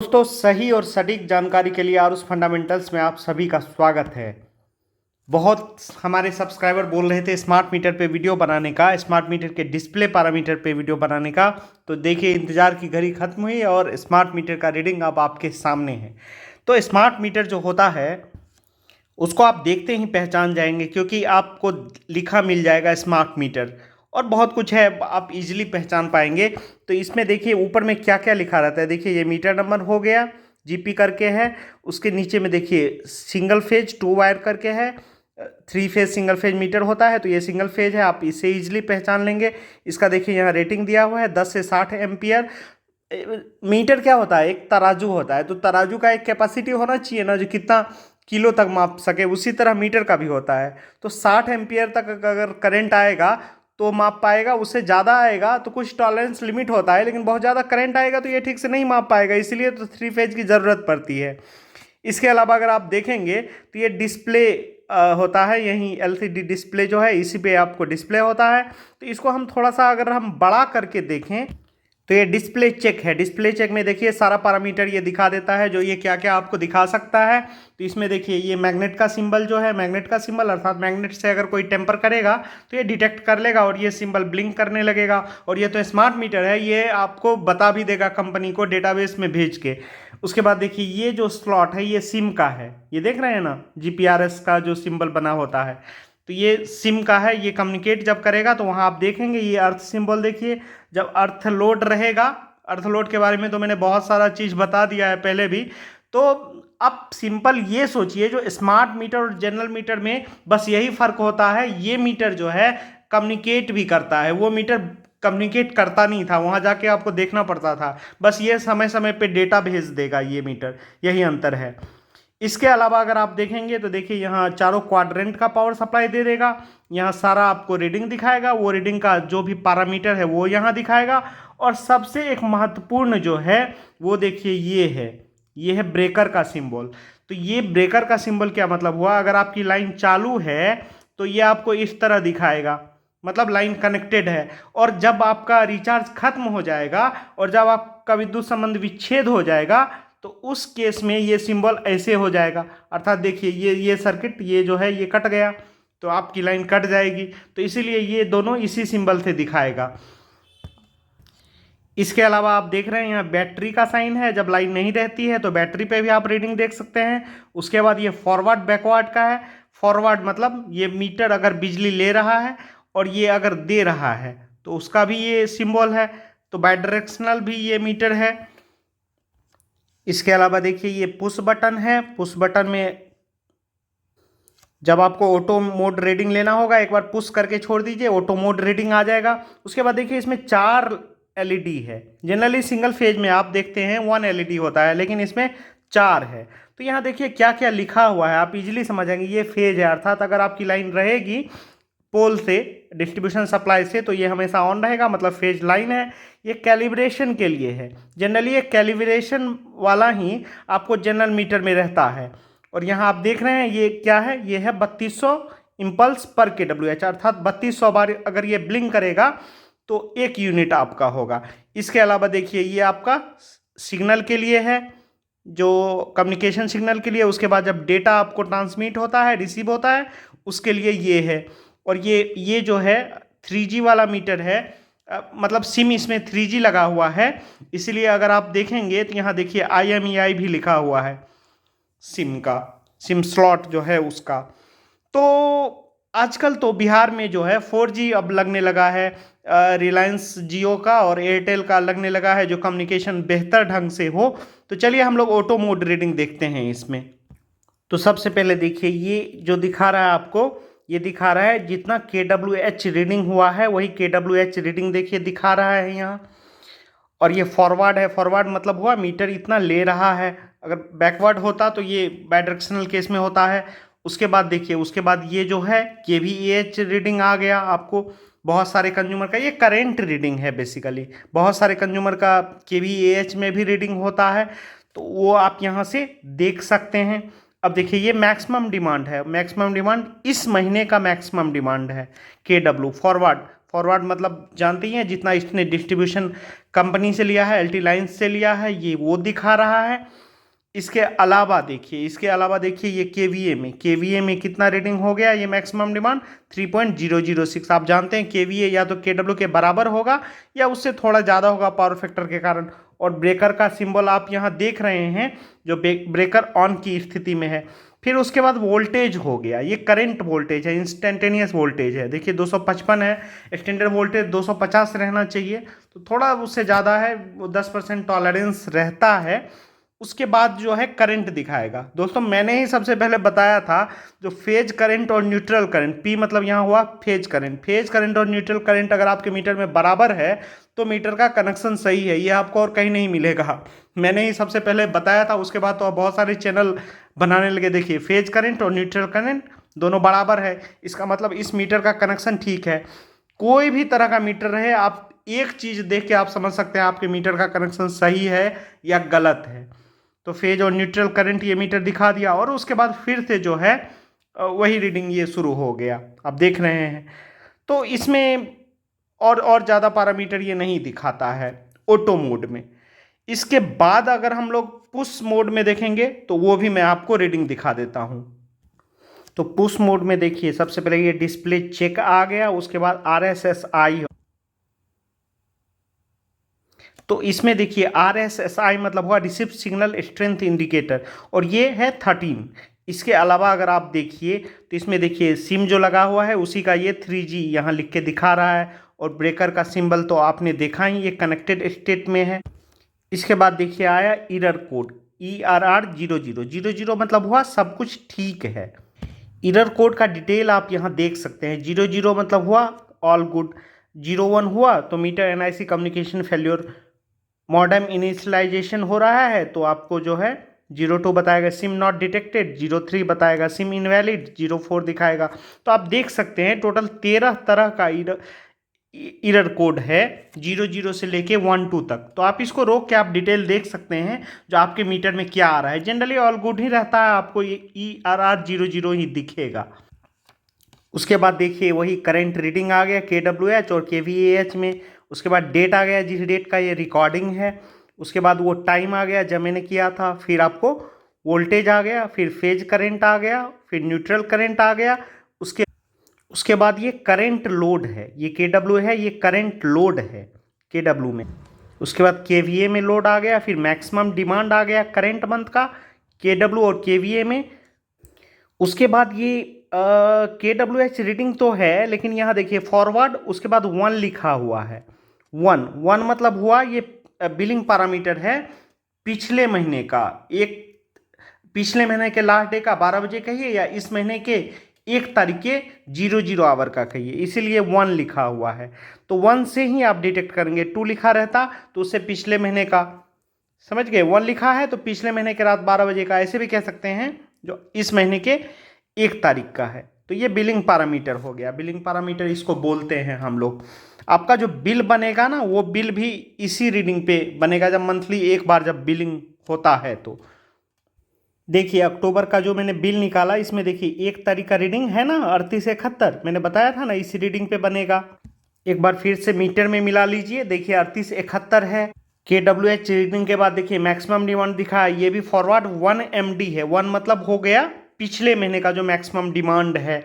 दोस्तों, सही और सटीक जानकारी के लिए आरुष फंडामेंटल्स में आप सभी का स्वागत है। बहुत हमारे सब्सक्राइबर बोल रहे थे स्मार्ट मीटर पे वीडियो बनाने का, स्मार्ट मीटर के डिस्प्ले पैरामीटर पे वीडियो बनाने का। तो देखिए, इंतज़ार की घड़ी खत्म हुई और स्मार्ट मीटर का रीडिंग अब आपके सामने है। तो स्मार्ट मीटर जो होता है उसको आप देखते ही पहचान जाएंगे, क्योंकि आपको लिखा मिल जाएगा स्मार्ट मीटर और बहुत कुछ है, आप इजीली पहचान पाएंगे। तो इसमें देखिए ऊपर में क्या क्या लिखा रहता है। देखिए, ये मीटर नंबर हो गया, जीपी करके है। उसके नीचे में देखिए सिंगल फेज 2 वायर करके है। 3 फेज सिंगल फेज मीटर होता है, तो ये सिंगल फेज है, आप इसे इजीली पहचान लेंगे। इसका देखिए यहाँ रेटिंग दिया हुआ है 10 से 60 एम्पियर। मीटर क्या होता है? एक तराजू होता है, तो तराजू का एक कैपेसिटी होना चाहिए ना, जो कितना किलो तक माप सके। उसी तरह मीटर का भी होता है। तो 60 एम्पियर तक अगर करंट आएगा तो माप पाएगा, उससे ज़्यादा आएगा तो कुछ टॉलरेंस लिमिट होता है, लेकिन बहुत ज़्यादा करंट आएगा तो ये ठीक से नहीं माप पाएगा, इसीलिए तो 3 फेज की ज़रूरत पड़ती है। इसके अलावा अगर आप देखेंगे तो ये डिस्प्ले होता है, यहीं एलसीडी डिस्प्ले जो है इसी पे आपको डिस्प्ले होता है। तो इसको हम थोड़ा सा अगर हम बड़ा करके देखें तो ये डिस्प्ले चेक है। डिस्प्ले चेक में देखिए सारा पैरामीटर ये दिखा देता है, जो ये क्या क्या आपको दिखा सकता है। तो इसमें देखिए ये मैग्नेट का सिंबल जो है, मैग्नेट का सिंबल अर्थात मैग्नेट से अगर कोई टेम्पर करेगा तो ये डिटेक्ट कर लेगा और ये सिंबल ब्लिंक करने लगेगा। और ये तो स्मार्ट मीटर है, ये आपको बता भी देगा कंपनी को डेटाबेस में भेज के। उसके बाद देखिए ये जो स्लॉट है ये सिम का है, ये देख रहे हैं ना, जीपीआरएस का जो सिंबल बना होता है, तो ये सिम का है। ये कम्युनिकेट जब करेगा तो वहाँ आप देखेंगे ये अर्थ सिंबल। देखिए जब अर्थ लोड रहेगा, अर्थ लोड के बारे में तो मैंने बहुत सारा चीज़ बता दिया है पहले भी। तो अब सिंपल ये सोचिए, जो स्मार्ट मीटर और जनरल मीटर में बस यही फ़र्क होता है, ये मीटर जो है कम्युनिकेट भी करता है, वो मीटर कम्युनिकेट करता नहीं था, वहाँ जाके आपको देखना पड़ता था। बस ये समय समय पे डेटा भेज देगा ये मीटर, यही अंतर है। इसके अलावा अगर आप देखेंगे तो देखिए यहाँ चारों क्वाड्रेंट का पावर सप्लाई दे देगा। यहाँ सारा आपको रीडिंग दिखाएगा, वो रीडिंग का जो भी पैरामीटर है वो यहाँ दिखाएगा। और सबसे एक महत्वपूर्ण जो है वो देखिए ये है ब्रेकर का सिंबल। तो ये ब्रेकर का सिंबल क्या मतलब हुआ? अगर आपकी लाइन चालू है तो ये आपको इस तरह दिखाएगा, मतलब लाइन कनेक्टेड है। और जब आपका रिचार्ज खत्म हो जाएगा और जब आपका विद्युत संबंध विच्छेद हो जाएगा तो उस केस में ये सिंबल ऐसे हो जाएगा। अर्थात देखिए ये सर्किट ये जो है ये कट गया तो आपकी लाइन कट जाएगी, तो इसीलिए ये दोनों इसी सिंबल से दिखाएगा। इसके अलावा आप देख रहे हैं यहाँ बैटरी का साइन है, जब लाइन नहीं रहती है तो बैटरी पे भी आप रीडिंग देख सकते हैं। उसके बाद ये फॉरवर्ड बैकवर्ड का है। फॉरवर्ड मतलब ये मीटर अगर बिजली ले रहा है और ये अगर दे रहा है तो उसका भी ये सिंबल है। तो बाइडायरेक्शनल भी ये मीटर है। इसके अलावा देखिए ये पुश बटन है। पुश बटन में जब आपको ऑटो मोड रीडिंग लेना होगा, एक बार पुश करके छोड़ दीजिए, ऑटो मोड रीडिंग आ जाएगा। उसके बाद देखिए इसमें 4 एलईडी है। जनरली सिंगल फेज में आप देखते हैं 1 एलईडी होता है, लेकिन इसमें 4 है। तो यहाँ देखिए क्या क्या लिखा हुआ है, आप इजीली समझ जाएंगे। ये फेज है, अर्थात अगर आपकी लाइन रहेगी पोल से, डिस्ट्रीब्यूशन सप्लाई से, तो ये हमेशा ऑन रहेगा, मतलब फेज लाइन है। ये कैलिब्रेशन के लिए है। जनरली ये कैलिब्रेशन वाला ही आपको जनरल मीटर में रहता है। और यहाँ आप देख रहे हैं ये क्या है, ये है 3200 इम्पल्स पर KWH, अर्थात 3200 बार अगर ये ब्लिंक करेगा तो 1 यूनिट आपका होगा। इसके अलावा देखिए ये आपका सिग्नल के लिए है, जो कम्युनिकेशन सिग्नल के लिए। उसके बाद जब डेटा आपको ट्रांसमिट होता है, रिसीव होता है, उसके लिए ये है। और ये जो है 3G वाला मीटर है, मतलब सिम इसमें 3G लगा हुआ है, इसलिए अगर आप देखेंगे तो यहाँ देखिए IMEI भी लिखा हुआ है, सिम का, सिम स्लॉट जो है उसका। तो आजकल तो बिहार में जो है 4G अब लगने लगा है, रिलायंस जियो का और एयरटेल का लगने लगा है, जो कम्युनिकेशन बेहतर ढंग से हो। तो चलिए हम लोग ऑटो मोड रीडिंग देखते हैं इसमें। तो सबसे पहले देखिए ये जो दिखा रहा है आपको, ये दिखा रहा है जितना KWH रीडिंग हुआ है वही KWH रीडिंग देखिए दिखा रहा है यहाँ। और ये फॉरवर्ड है, फॉरवर्ड मतलब हुआ मीटर इतना ले रहा है। अगर बैकवर्ड होता तो ये बाइडायरेक्शनल केस में होता है। उसके बाद देखिए, उसके बाद ये जो है KVAH रीडिंग आ गया आपको। बहुत सारे कंज्यूमर का ये करेंट रीडिंग है बेसिकली, बहुत सारे कंज्यूमर का KVAH में भी रीडिंग होता है, तो वो आप यहाँ से देख सकते हैं। अब देखिए ये मैक्सिमम डिमांड है, मैक्सिमम डिमांड इस महीने का मैक्सिमम डिमांड है KW फॉरवर्ड, फॉरवर्ड मतलब जानते ही हैं, जितना इसने डिस्ट्रीब्यूशन कंपनी से लिया है, एलटी लाइन्स से लिया है, ये वो दिखा रहा है। इसके अलावा देखिए ये केवीए में कितना रीडिंग हो गया, ये मैक्सिमम डिमांड 3.006। आप जानते हैं केवीए या तो केडब्ल्यू के बराबर होगा या उससे थोड़ा ज़्यादा होगा पावर फैक्टर के कारण। और ब्रेकर का सिंबल आप यहाँ देख रहे हैं, जो ब्रेकर ऑन की स्थिति में है। फिर उसके बाद वोल्टेज हो गया, ये करंट वोल्टेज है, इंस्टेंटेनियस वोल्टेज है। देखिए 255 है, स्टैंडर्ड वोल्टेज 250 रहना चाहिए, तो थोड़ा उससे ज़्यादा है, वो 10% टॉलरेंस रहता है। उसके बाद जो है करंट दिखाएगा। दोस्तों मैंने ही सबसे पहले बताया था, जो फेज करंट और न्यूट्रल करंट, पी मतलब यहाँ हुआ फेज करंट और न्यूट्रल करंट अगर आपके मीटर में बराबर है तो मीटर का कनेक्शन सही है। ये आपको और कहीं नहीं मिलेगा, मैंने ही सबसे पहले बताया था। उसके बाद तो अब बहुत सारे चैनल बनाने लगे। देखिए फेज करंट और न्यूट्रल करंट दोनों बराबर है, इसका मतलब इस मीटर का कनेक्शन ठीक है। कोई भी तरह का मीटर रहे, आप एक चीज़ देख के आप समझ सकते हैं आपके मीटर का कनेक्शन सही है या गलत है। तो फेज और न्यूट्रल करंट ये मीटर दिखा दिया, और उसके बाद फिर से जो है वही रीडिंग ये शुरू हो गया, आप देख रहे हैं। तो इसमें और ज़्यादा पैरामीटर ये नहीं दिखाता है ऑटो मोड में। इसके बाद अगर हम लोग पुश मोड में देखेंगे तो वो भी मैं आपको रीडिंग दिखा देता हूँ। तो पुश मोड में देखिए सबसे पहले ये डिस्प्ले चेक आ गया, उसके बाद RSSI। तो इसमें देखिए RSSI मतलब हुआ रिसीव सिग्नल स्ट्रेंथ इंडिकेटर, और ये है 13। इसके अलावा अगर आप देखिए तो इसमें देखिए सिम जो लगा हुआ है उसी का ये 3G यहाँ लिख के दिखा रहा है, और ब्रेकर का सिंबल तो आपने देखा ही, ये कनेक्टेड स्टेट में है। इसके बाद देखिए आया एरर कोड ERR0000 मतलब हुआ सब कुछ ठीक है। एरर कोड का डिटेल आप यहाँ देख सकते हैं। 00 मतलब हुआ ऑल गुड, 01 हुआ तो meter NIC communication failure, modem initialisation हो रहा है तो आपको जो है 02 बताएगा, सिम नॉट डिटेक्टेड 03 बताएगा, सिम इनवैलिड 04 दिखाएगा। तो आप देख सकते हैं टोटल 13 तरह का एरर कोड है 00 से लेके 12 तक। तो आप इसको रोक के आप डिटेल देख सकते हैं जो आपके मीटर में क्या आ रहा है। जनरली ऑल गुड ही रहता है, आपको ये ERR00 ही दिखेगा। उसके बाद देखिए वही करंट रीडिंग आ गया KWH और KVAH में। उसके बाद डेट आ गया, जिस डेट का ये रिकॉर्डिंग है। उसके बाद वो टाइम आ गया जब मैंने किया था। फिर आपको वोल्टेज आ गया, फिर फेज करंट आ गया, फिर न्यूट्रल करंट आ गया। उसके बाद ये करंट लोड है, ये KW है, ये करंट लोड है KW में। उसके बाद KVA में लोड आ गया, फिर मैक्सिमम डिमांड आ गया करंट मंथ का KW और KVA में। उसके बाद ये KWH रीडिंग तो है, लेकिन यहाँ देखिए फॉरवर्ड, उसके बाद 1 लिखा हुआ है। 1 मतलब हुआ ये बिलिंग पैरामीटर है पिछले महीने का, एक पिछले महीने के लास्ट डे का 12 बजे कहिए, या इस महीने के 1 तारीख के 00 आवर का कहिए, इसीलिए 1 लिखा हुआ है। तो 1 से ही आप डिटेक्ट करेंगे। 2 लिखा रहता तो उससे पिछले महीने का, समझ गए। 1 लिखा है तो पिछले महीने के रात 12 बजे का, ऐसे भी कह सकते हैं जो इस महीने के 1 तारीख का है। तो ये बिलिंग पैरामीटर हो गया। बिलिंग पैरामीटर इसको बोलते हैं हम लोग। आपका जो बिल बनेगा ना, वो बिल भी इसी रीडिंग पे बनेगा, जब मंथली एक बार जब बिलिंग होता है। तो देखिए अक्टूबर का जो मैंने बिल निकाला, इसमें देखिए 1 तारीख का रीडिंग है ना 3871, मैंने बताया था ना इसी रीडिंग पे बनेगा। एक बार फिर से मीटर में मिला लीजिए, देखिए 3871 है। KWH रीडिंग के बाद देखिए मैक्सिमम डिमांड दिखा है, ये भी फॉरवर्ड 1 MD है। 1 मतलब हो गया पिछले महीने का जो मैक्सिमम डिमांड है।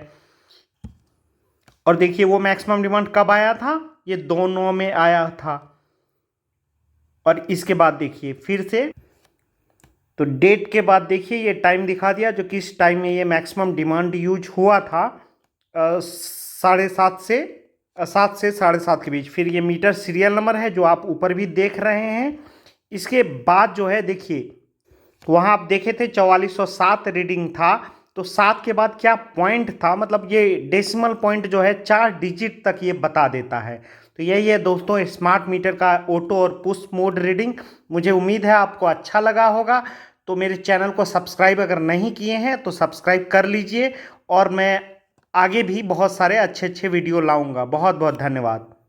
और देखिए वो मैक्सिमम डिमांड कब आया था, ये 2/9 में आया था। और इसके बाद देखिए फिर से, तो डेट के बाद देखिए ये टाइम दिखा दिया जो किस टाइम में ये मैक्सिमम डिमांड यूज हुआ था, 7:30 से 7 से 7:30 के बीच। फिर ये मीटर सीरियल नंबर है जो आप ऊपर भी देख रहे हैं। इसके बाद जो है देखिए, वहाँ आप देखे थे 4407 रीडिंग था, तो 7 के बाद क्या पॉइंट था, मतलब ये डेसिमल पॉइंट जो है 4 डिजिट तक ये बता देता है। तो यही है दोस्तों स्मार्ट मीटर का ऑटो और पुश मोड रीडिंग। मुझे उम्मीद है आपको अच्छा लगा होगा। तो मेरे चैनल को सब्सक्राइब अगर नहीं किए हैं तो सब्सक्राइब कर लीजिए, और मैं आगे भी बहुत सारे अच्छे अच्छे वीडियो लाऊंगा। बहुत बहुत धन्यवाद।